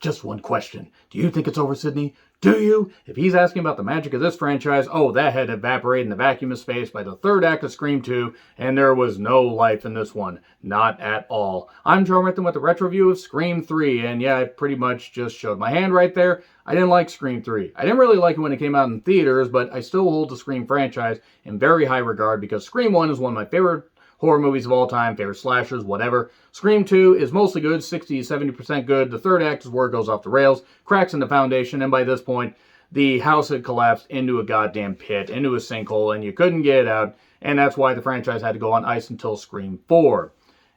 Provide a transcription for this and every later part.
Just one question. Do you think it's over, Sydney? Do you? If he's asking about the magic of this franchise, oh, that had evaporated in the vacuum of space by the third act of Scream 2, and there was no life in this one. Not at all. I'm Joe Renton with a retro review of Scream 3, and yeah, I pretty much just showed my hand right there. I didn't like Scream 3. I didn't really like it when it came out in theaters, but I still hold the Scream franchise in very high regard because Scream 1 is one of my favorite horror movies of all time, favorite slashers, whatever. Scream 2 is mostly good, 60-70% good. The third act is where it goes off the rails, cracks in the foundation, and by this point, the house had collapsed into a goddamn pit, into a sinkhole, and you couldn't get it out, and that's why the franchise had to go on ice until Scream 4.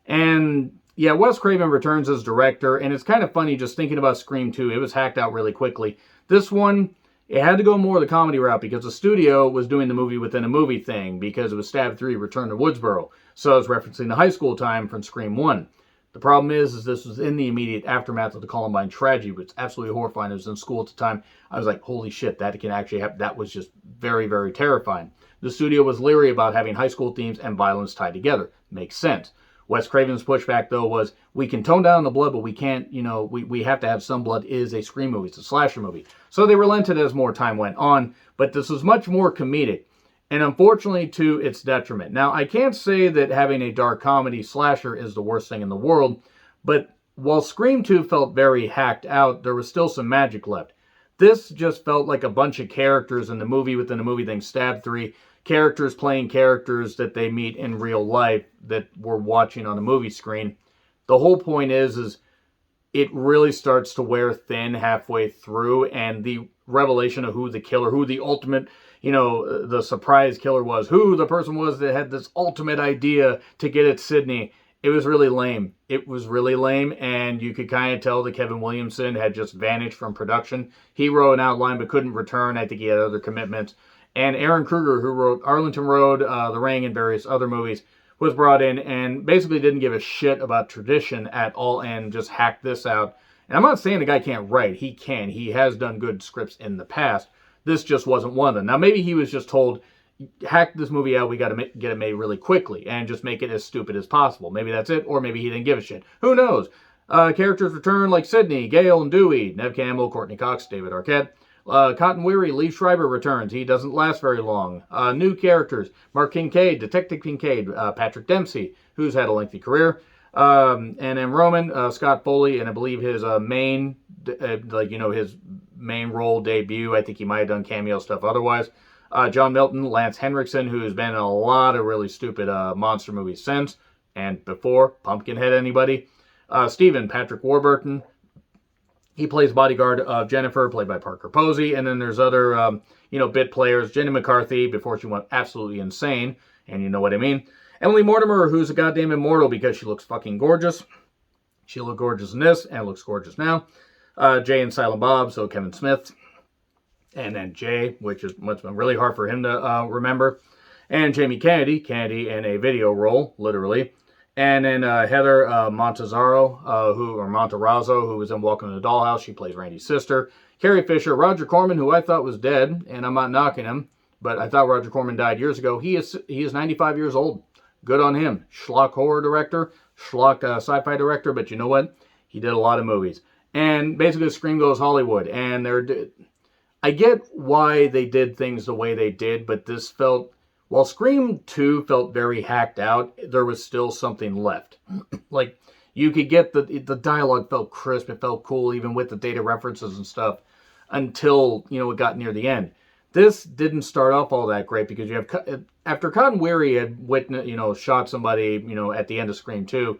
And yeah, Wes Craven returns as director, and it's kind of funny just thinking about Scream 2. It was hacked out really quickly. This one, it had to go more the comedy route because the studio was doing the movie within a movie thing because it was Stab 3 Return to Woodsboro. So I was referencing the high school time from Scream 1. The problem is this was in the immediate aftermath of the Columbine tragedy, which is absolutely horrifying. I was in school at the time. I was like, holy shit, that can actually happen. That was just very, very terrifying. The studio was leery about having high school themes and violence tied together. Makes sense. Wes Craven's pushback, though, was we can tone down the blood, but we can't, we have to have some blood. It is a Scream movie. It's a slasher movie. So they relented as more time went on, but this was much more comedic. And unfortunately, to its detriment. Now, I can't say that having a dark comedy slasher is the worst thing in the world, but while Scream 2 felt very hacked out, there was still some magic left. This just felt like a bunch of characters in the movie within a movie thing, Stab 3, characters playing characters that they meet in real life that we're watching on a movie screen. The whole point is it really starts to wear thin halfway through, and the revelation of who the killer, who the ultimate, the surprise killer was, who the person was that had this ultimate idea to get at Sydney. It was really lame. It was really lame, and you could kind of tell that Kevin Williamson had just vanished from production. He wrote an outline but couldn't return. I think he had other commitments. And Aaron Kruger, who wrote Arlington Road, The Ring, and various other movies, was brought in and basically didn't give a shit about tradition at all and just hacked this out. And I'm not saying the guy can't write. He can. He has done good scripts in the past. This just wasn't one of them. Now, maybe he was just told, hack this movie out, we got to get it made really quickly and just make it as stupid as possible. Maybe that's it, or maybe he didn't give a shit. Who knows? Characters return like Sydney, Gale, and Dewey, Nev Campbell, Courtney Cox, David Arquette. Cotton Weary, Lee Schreiber returns. He doesn't last very long. New characters, Mark Kincaid, Detective Kincaid, Patrick Dempsey, who's had a lengthy career. And then Roman, Scott Foley, and I believe his his main role debut. I think he might have done cameo stuff otherwise. John Milton, Lance Henriksen, who's been in a lot of really stupid monster movies since and before. Pumpkinhead, anybody? Stephen Patrick Warburton. He plays bodyguard of Jennifer, played by Parker Posey. And then there's other, bit players. Jenny McCarthy, before she went absolutely insane. And you know what I mean. Emily Mortimer, who's a goddamn immortal because she looks fucking gorgeous. She looked gorgeous in this and looks gorgeous now. Jay and Silent Bob, so Kevin Smith. And then Jay, which is must have been really hard for him to remember. And Jamie Kennedy in a video role, literally. And then Heather Montarazzo, who was in Welcome to the Dollhouse. She plays Randy's sister. Carrie Fisher, Roger Corman, who I thought was dead, and I'm not knocking him, but I thought Roger Corman died years ago. He is 95 years old. Good on him. Schlock horror director, schlock sci-fi director, but you know what? He did a lot of movies. And basically, Scream goes Hollywood. And I get why they did things the way they did, but this felt, while Scream 2 felt very hacked out, there was still something left. Like, you could get the dialogue felt crisp, it felt cool, even with the data references and stuff, until, it got near the end. This didn't start off all that great because you have, after Cotton Weary had shot somebody, at the end of Scream 2,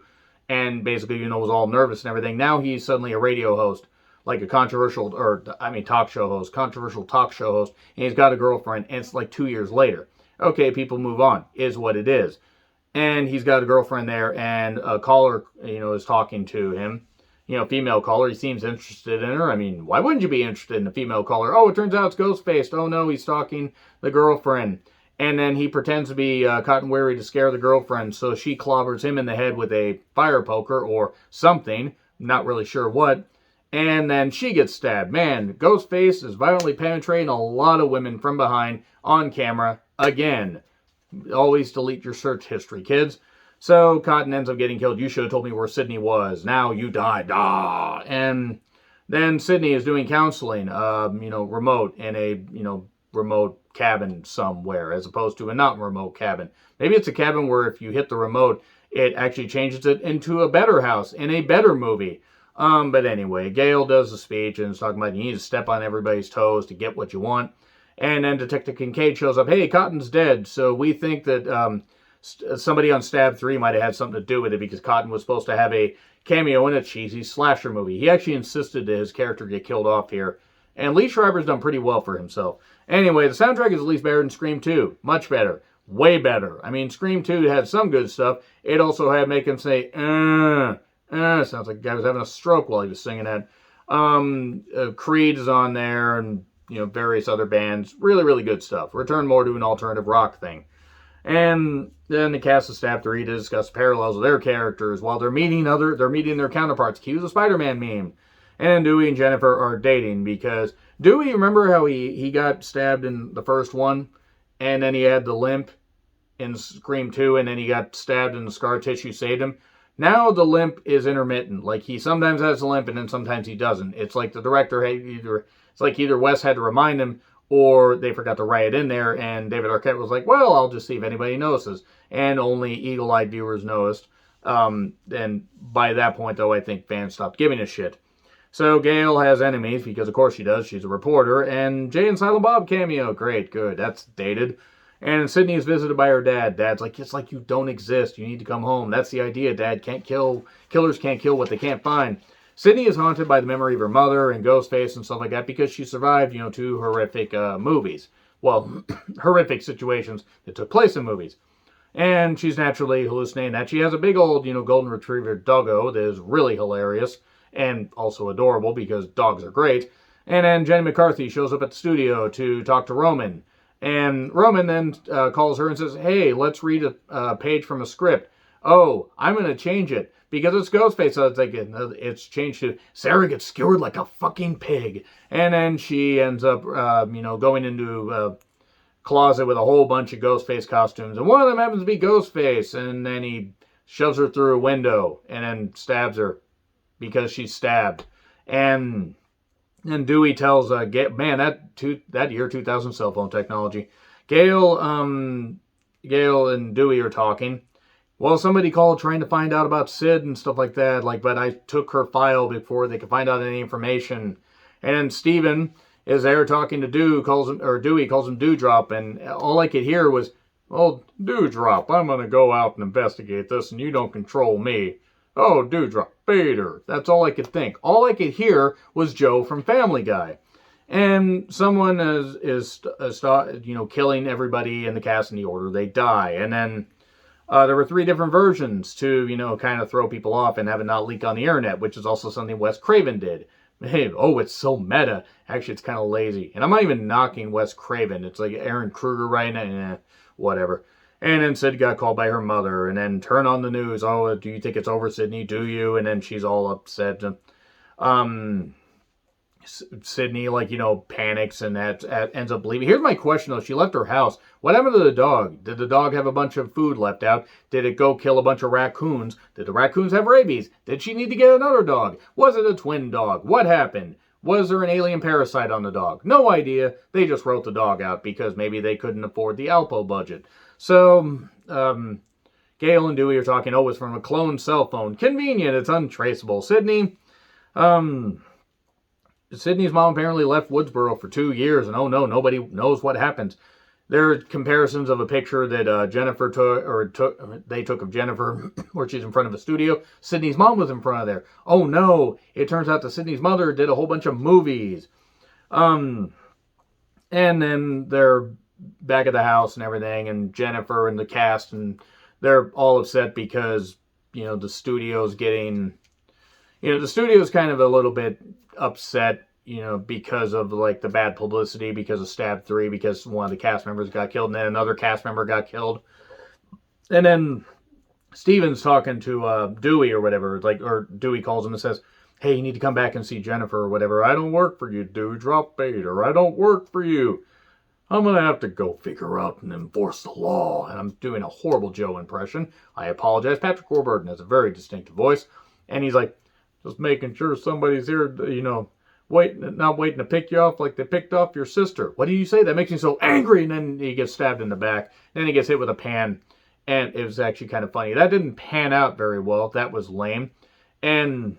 and basically, was all nervous and everything, now he's suddenly a radio host, like a controversial talk show host, and he's got a girlfriend, and it's like 2 years later. Okay, people move on, is what it is. And he's got a girlfriend there, and a caller, is talking to him. Female caller, he seems interested in her. I mean, why wouldn't you be interested in a female caller? Oh, it turns out it's Ghostface. Oh no, he's stalking the girlfriend. And then he pretends to be Cotton Weary to scare the girlfriend, so she clobbers him in the head with a fire poker or something, not really sure what. And then she gets stabbed. Man, Ghostface is violently penetrating a lot of women from behind on camera again. Always delete your search history, kids. So Cotton ends up getting killed. You should have told me where Sydney was. Now you died. Ah. And Then Sydney is doing counseling, remote in a, remote cabin somewhere, as opposed to a not remote cabin. Maybe it's a cabin where if you hit the remote, it actually changes it into a better house in a better movie. But anyway, Gail does the speech and is talking about you need to step on everybody's toes to get what you want. And then Detective Kincaid shows up. Hey, Cotton's dead, so we think that somebody on Stab 3 might have had something to do with it because Cotton was supposed to have a cameo in a cheesy slasher movie. He actually insisted that his character get killed off here. And Lee Schreiber's done pretty well for himself. Anyway, the soundtrack is at least better than Scream 2. Much better. Way better. I mean, Scream 2 had some good stuff. It also had make him say, sounds like a guy was having a stroke while he was singing that. Creed is on there and, various other bands. Really, really good stuff. Return more to an alternative rock thing. And then the cast of Stab 3 to discuss parallels of their characters while they're meeting their counterparts. Cue the Spider-Man meme. And Dewey and Jennifer are dating because Dewey, remember how he got stabbed in the first one? And then he had the limp in Scream 2, and then he got stabbed and the scar tissue saved him. Now the limp is intermittent. Like, he sometimes has a limp and then sometimes he doesn't. It's like the director either Wes had to remind him or they forgot to write it in there, and David Arquette was like, well, I'll just see if anybody notices. And only eagle-eyed viewers noticed. And by that point, though, I think fans stopped giving a shit. So Gail has enemies, because of course she does. She's a reporter. And Jay and Silent Bob cameo. Great, good. That's dated. And Sydney is visited by her dad. Dad's like, it's like you don't exist. You need to come home. That's the idea, Dad. Killers can't kill what they can't find. Sydney is haunted by the memory of her mother and Ghostface and stuff like that because she survived, 2 horrific movies. Well, horrific situations that took place in movies. And she's naturally hallucinating that. She has a big old, golden retriever doggo that is really hilarious and also adorable because dogs are great. And then Jenny McCarthy shows up at the studio to talk to Roman. And Roman then calls her and says, hey, let's read a page from a script. Oh, I'm going to change it because it's Ghostface. So it's changed to Sarah gets skewered like a fucking pig. And then she ends up, going into a closet with a whole bunch of Ghostface costumes. And one of them happens to be Ghostface. And then he shoves her through a window and then stabs her because she's stabbed. And Dewey tells, man, that year 2000 cell phone technology. Gail and Dewey are talking. Well, somebody called trying to find out about Sid and stuff like that. But I took her file before they could find out any information. And then Steven is there talking to Dewey calls him Dewdrop, and all I could hear was, "Oh, Dewdrop, I'm gonna go out and investigate this, and you don't control me." Oh, Dewdrop, Vader. That's all I could think. All I could hear was Joe from Family Guy. And someone is killing everybody in the cast in the order they die. And then there were 3 different versions to, kind of throw people off and have it not leak on the internet, which is also something Wes Craven did. Hey, it's so meta. Actually, it's kind of lazy. And I'm not even knocking Wes Craven. It's like Aaron Kruger right now. Whatever. And then Sid got called by her mother, and then turn on the news. Oh, do you think it's over, Sydney? Do you? And then she's all upset. Sydney, panics and ends up leaving. Here's my question, though. She left her house. What happened to the dog? Did the dog have a bunch of food left out? Did it go kill a bunch of raccoons? Did the raccoons have rabies? Did she need to get another dog? Was it a twin dog? What happened? Was there an alien parasite on the dog? No idea. They just wrote the dog out because maybe they couldn't afford the Alpo budget. So, Gail and Dewey are talking, it's from a cloned cell phone. Convenient, it's untraceable. Sydney's mom apparently left Woodsboro for 2 years, and nobody knows what happened. There are comparisons of a picture that Jennifer took of Jennifer, where she's in front of a studio. Sydney's mom was in front of there. Oh no, it turns out that Sydney's mother did a whole bunch of movies. And then they're back at the house and everything, and Jennifer and the cast, and they're all upset because, the studio's getting, the studio's kind of a little bit upset, because of the bad publicity, because of Stab 3, because one of the cast members got killed, and then another cast member got killed. And then Steven's talking to Dewey or whatever, or Dewey calls him and says, hey, you need to come back and see Jennifer or whatever. I don't work for you, Dewdrop Vader. I don't work for you. I'm going to have to go figure out and enforce the law. And I'm doing a horrible Joe impression. I apologize. Patrick Warburton has a very distinctive voice. And he's like, just making sure somebody's here, not waiting to pick you off like they picked off your sister. What do you say? That makes me so angry. And then he gets stabbed in the back. Then he gets hit with a pan. And it was actually kind of funny. That didn't pan out very well. That was lame. And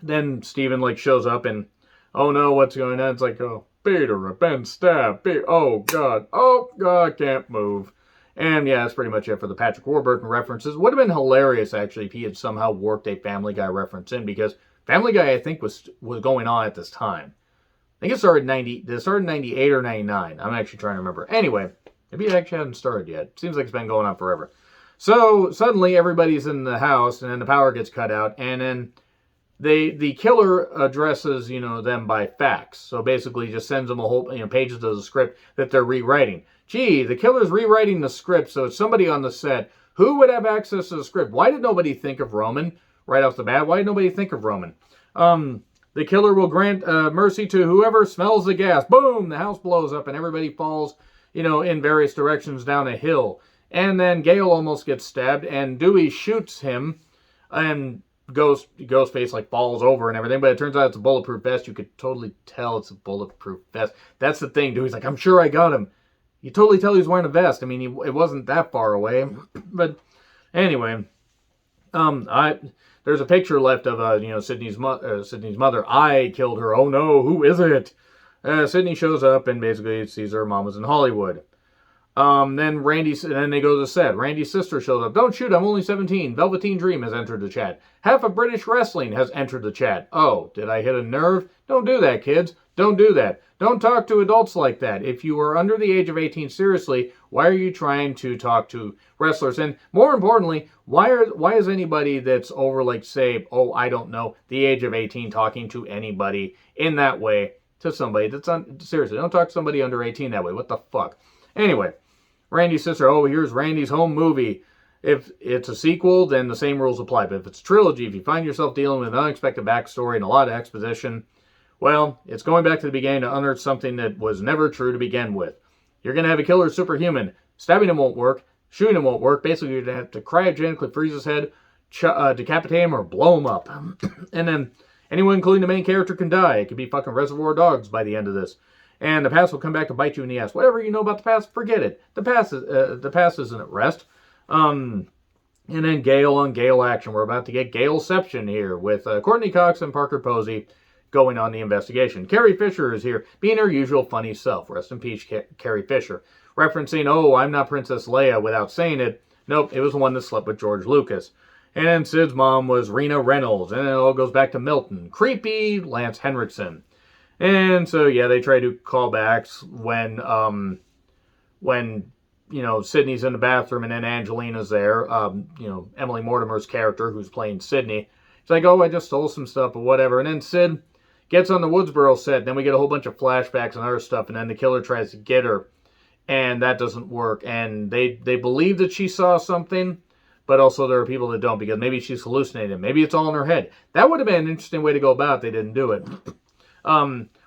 then Steven like shows up and, oh no, what's going on? It's like, oh, Peter, I've been stabbed. Oh God, can't move. And yeah, that's pretty much it for the Patrick Warburton references. Would have been hilarious, actually, if he had somehow worked a Family Guy reference in, because Family Guy, I think, was going on at this time. I think it started in 98 or 99. I'm actually trying to remember. Anyway, maybe it actually hasn't started yet. Seems like it's been going on forever. So suddenly everybody's in the house, and then the power gets cut out, and then the killer addresses, them by fax. So basically just sends them a whole, pages of the script that they're rewriting. Gee, the killer's rewriting the script, so it's somebody on the set. Who would have access to the script? Why did nobody think of Roman right off the bat? Why did nobody think of Roman? The killer will grant mercy to whoever smells the gas. Boom! The house blows up and everybody falls, in various directions down a hill. And then Gale almost gets stabbed, and Dewey shoots him, and Ghostface like falls over and everything, but it turns out it's a bulletproof vest. You could totally tell it's a bulletproof vest. That's the thing. Dewey's like, I'm sure I got him. You totally tell he's wearing a vest. I mean, it wasn't that far away. But anyway, there's a picture left of Sydney's mother. I killed her. Oh no, who is it? Sydney shows up and basically sees her mom was in Hollywood. Then they go to the set. Randy's sister shows up. Don't shoot, I'm only 17. Velveteen Dream has entered the chat. Half of British Wrestling has entered the chat. Oh, did I hit a nerve? Don't do that, kids. Don't do that. Don't talk to adults like that. If you are under the age of 18, seriously, why are you trying to talk to wrestlers? And more importantly, why is anybody that's over, like, say, I don't know, the age of 18 talking to anybody in that way to somebody that's seriously, don't talk to somebody under 18 that way. What the fuck? Anyway, Randy's sister, here's Randy's home movie. If it's a sequel, then the same rules apply. But if it's a trilogy, if you find yourself dealing with an unexpected backstory and a lot of exposition, well, it's going back to the beginning to unearth something that was never true to begin with. You're going to have a killer superhuman. Stabbing him won't work. Shooting him won't work. Basically, you're going to have to cryogenically freeze his head, decapitate him, or blow him up. And then anyone, including the main character, can die. It could be fucking Reservoir Dogs by the end of this. And the past will come back to bite you in the ass. Whatever you know about the past, forget it. The past isn't at rest. And then Gale on Gale action. We're about to get Galeception here with Courtney Cox and Parker Posey going on the investigation. Carrie Fisher is here, being her usual funny self. Rest in peace, Carrie Fisher. Referencing, I'm not Princess Leia without saying it. Nope, it was the one that slept with George Lucas. And then Sid's mom was Rena Reynolds. And then it all goes back to Milton. Creepy Lance Henriksen. And so, yeah, they try to call backs when Sydney's in the bathroom and then Angelina's there. Emily Mortimer's character, who's playing Sydney. It's like, I just stole some stuff or whatever. And then Sid gets on the Woodsboro set. Then we get a whole bunch of flashbacks and other stuff. And then the killer tries to get her. And that doesn't work. And they believe that she saw something. But also there are people that don't, because maybe she's hallucinating. Maybe it's all in her head. That would have been an interesting way to go about it. They didn't do it.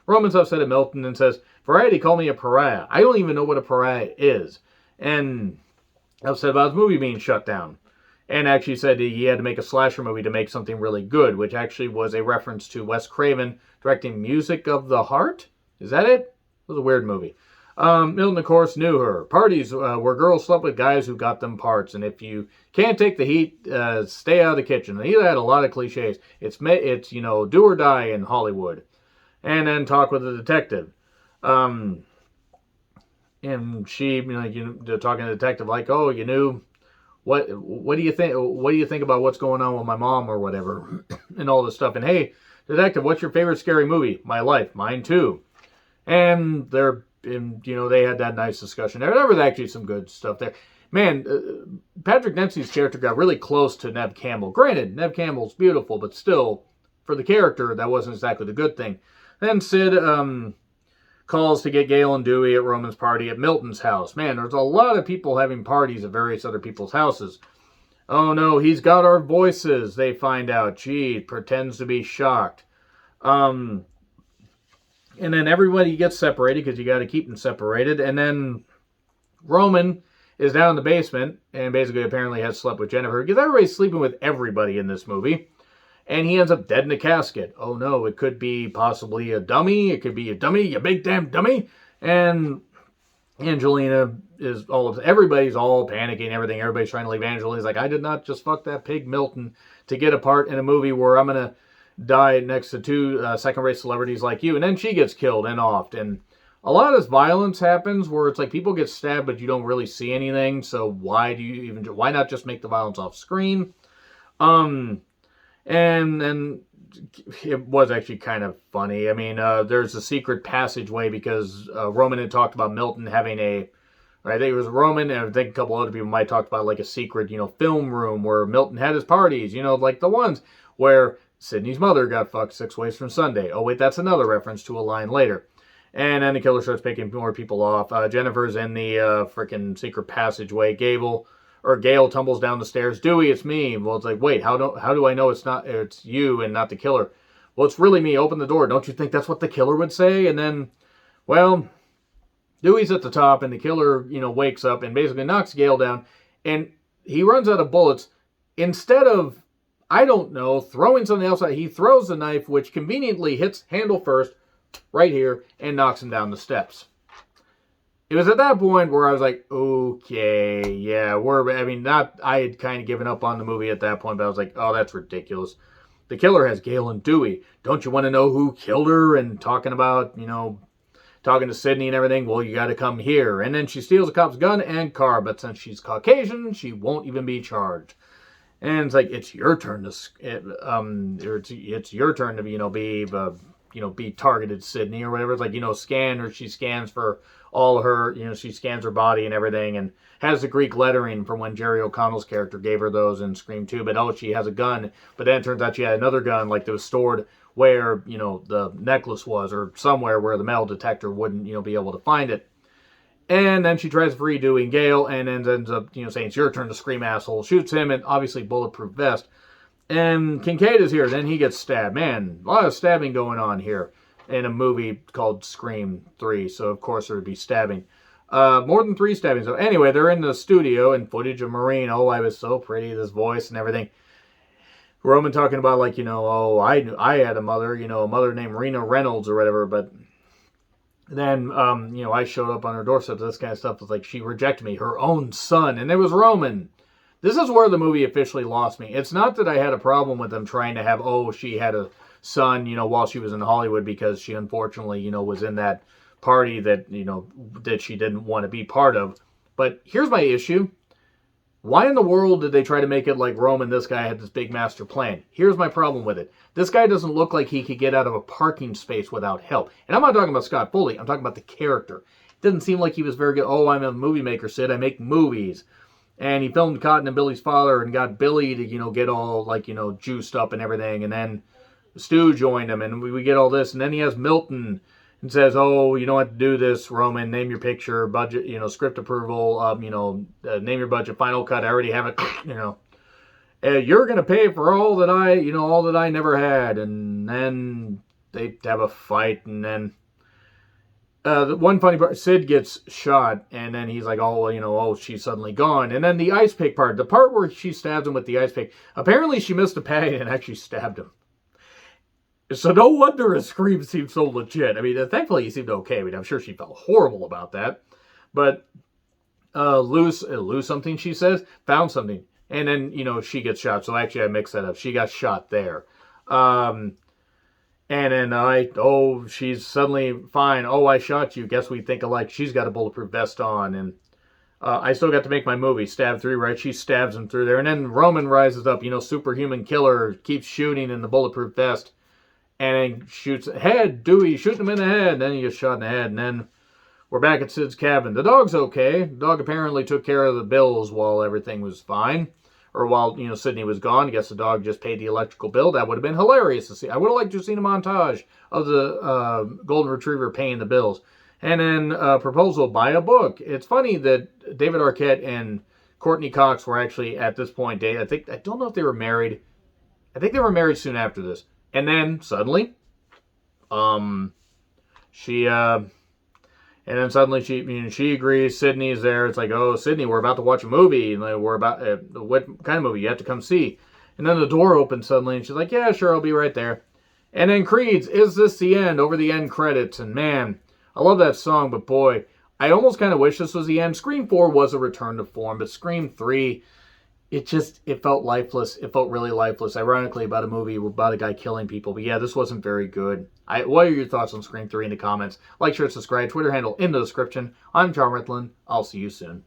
Roman's upset at Milton and says, Variety called me a pariah. I don't even know what a pariah is. And upset about his movie being shut down. And actually said he had to make a slasher movie to make something really good, which actually was a reference to Wes Craven directing Music of the Heart. Is that it? It was a weird movie. Milton, of course, knew her. Parties where girls slept with guys who got them parts. And if you can't take the heat, stay out of the kitchen. And he had a lot of cliches. It's do or die in Hollywood. And then talk with the detective. And she, talking to the detective like, you knew, what do you think? What do you think about what's going on with my mom or whatever, and all this stuff? And hey, detective, what's your favorite scary movie? My life, mine too. And they had that nice discussion there. There was actually some good stuff there. Man, Patrick Dempsey's character got really close to Neve Campbell. Granted, Neve Campbell's beautiful, but still, for the character, that wasn't exactly the good thing. Then Sid calls to get Gale and Dewey at Roman's party at Milton's house. Man, there's a lot of people having parties at various other people's houses. Oh no, he's got our voices, they find out. Gee, pretends to be shocked. And then everybody gets separated because you got to keep them separated. And then Roman is down in the basement and basically apparently has slept with Jennifer, because everybody's sleeping with everybody in this movie. And he ends up dead in a casket. Oh no, it could be possibly a dummy. It could be a dummy, you big damn dummy. And Angelina is everybody's all panicking, everything. Everybody's trying to leave. Angelina's like, I did not just fuck that pig Milton to get a part in a movie where I'm going to die next to two second-rate celebrities like you. And then she gets killed and offed. And a lot of this violence happens where it's like people get stabbed, but you don't really see anything. So why not just make the violence off screen? And it was actually kind of funny. I mean, there's a secret passageway because Roman had talked about Milton having I think it was Roman, and I think a couple other people might talk about like a secret, film room where Milton had his parties, like the ones where Sydney's mother got fucked 6 ways from Sunday. Oh, wait, that's another reference to a line later. And then the killer starts picking more people off. Jennifer's in the freaking secret passageway. Gail tumbles down the stairs. Dewey, it's me. Well, it's like, wait, how do I know it's you and not the killer? Well, it's really me. Open the door. Don't you think that's what the killer would say? And then, well, Dewey's at the top, and the killer, wakes up and basically knocks Gail down, and he runs out of bullets. Instead of, I don't know, throwing something else out, he throws the knife, which conveniently hits handle first, right here, and knocks him down the steps. It was at that point where I was like, okay, yeah, I had kind of given up on the movie at that point, but I was like, oh, that's ridiculous. The killer has Gail and Dewey. Don't you want to know who killed her? And talking about, talking to Sydney and everything. Well, you got to come here. And then she steals a cop's gun and car, but since she's Caucasian, she won't even be charged. And it's like, it's your turn to, it's your turn to, be targeted, Sydney, or whatever. It's like, scan, or she scans for all of her, she scans her body and everything, and has the Greek lettering from when Jerry O'Connell's character gave her those in Scream 2, but she has a gun, but then it turns out she had another gun, like that was stored where, the necklace was, or somewhere where the metal detector wouldn't, be able to find it. And then she tries to free Dewey and Gail, and then ends up, saying, it's your turn to scream, asshole, shoots him, and obviously bulletproof vest. And Kincaid is here, then he gets stabbed. Man, a lot of stabbing going on here in a movie called Scream 3, so of course there would be stabbing. More than 3 stabbings. So anyway, they're in the studio, and footage of Maureen, I was so pretty, this voice and everything. Roman talking about, like, I had a mother, a mother named Rena Reynolds or whatever, but then, I showed up on her doorstep, this kind of stuff. Was like, she rejected me, her own son, and it was Roman. This is where the movie officially lost me. It's not that I had a problem with them trying to have, she had a son, while she was in Hollywood, because she unfortunately, was in that party that, that she didn't want to be part of. But here's my issue. Why in the world did they try to make it like Roman, this guy had this big master plan? Here's my problem with it. This guy doesn't look like he could get out of a parking space without help. And I'm not talking about Scott Foley. I'm talking about the character. It doesn't seem like he was very good. I'm a movie maker, Sid. I make movies. And he filmed Cotton and Billy's father and got Billy to, get all, like, juiced up and everything. And then Stu joined him, and we get all this. And then he has Milton and says, you don't have to do this, Roman. Name your picture, budget, script approval, name your budget, final cut. I already have it, you're going to pay for all that I never had. And then they have a fight, and then the one funny part, Sid gets shot, and then he's like, she's suddenly gone. And then the ice pick part, the part where she stabs him with the ice pick, apparently she missed a peg and actually stabbed him. So no wonder his scream seemed so legit. I mean, thankfully he seemed okay. I mean, I'm sure she felt horrible about that. But lose something, she says, found something. And then, she gets shot. So actually I mixed that up. She got shot there. And then she's suddenly fine. I shot you. Guess we think alike. She's got a bulletproof vest on. And I still got to make my movie. Stab through, right? She stabs him through there. And then Roman rises up, superhuman killer, keeps shooting in the bulletproof vest. And then shoots head. Dewey shooting him in the head. Then he gets shot in the head. And then we're back at Sid's cabin. The dog's okay. The dog apparently took care of the bills while everything was fine. Or while, Sydney was gone. I guess the dog just paid the electrical bill. That would have been hilarious to see. I would have liked to have seen a montage of the golden retriever paying the bills. And then proposal, buy a book. It's funny that David Arquette and Courtney Cox were actually at this point dating. I don't know if they were married. I think they were married soon after this. And then suddenly, she agrees. Sydney's there. It's like, Sydney, we're about to watch a movie. And we're about what kind of movie you have to come see? And then the door opens suddenly, and she's like, yeah, sure, I'll be right there. And then Creed's Is This the End? Over the end credits. And man, I love that song, but boy, I almost kind of wish this was the end. Scream 4 was a return to form, but Scream 3, it felt lifeless. It felt really lifeless. Ironically, about a movie about a guy killing people. But yeah, this wasn't very good. What are your thoughts on Scream 3 in the comments? Like, share, subscribe, Twitter handle in the description. I'm John Ritlin. I'll see you soon.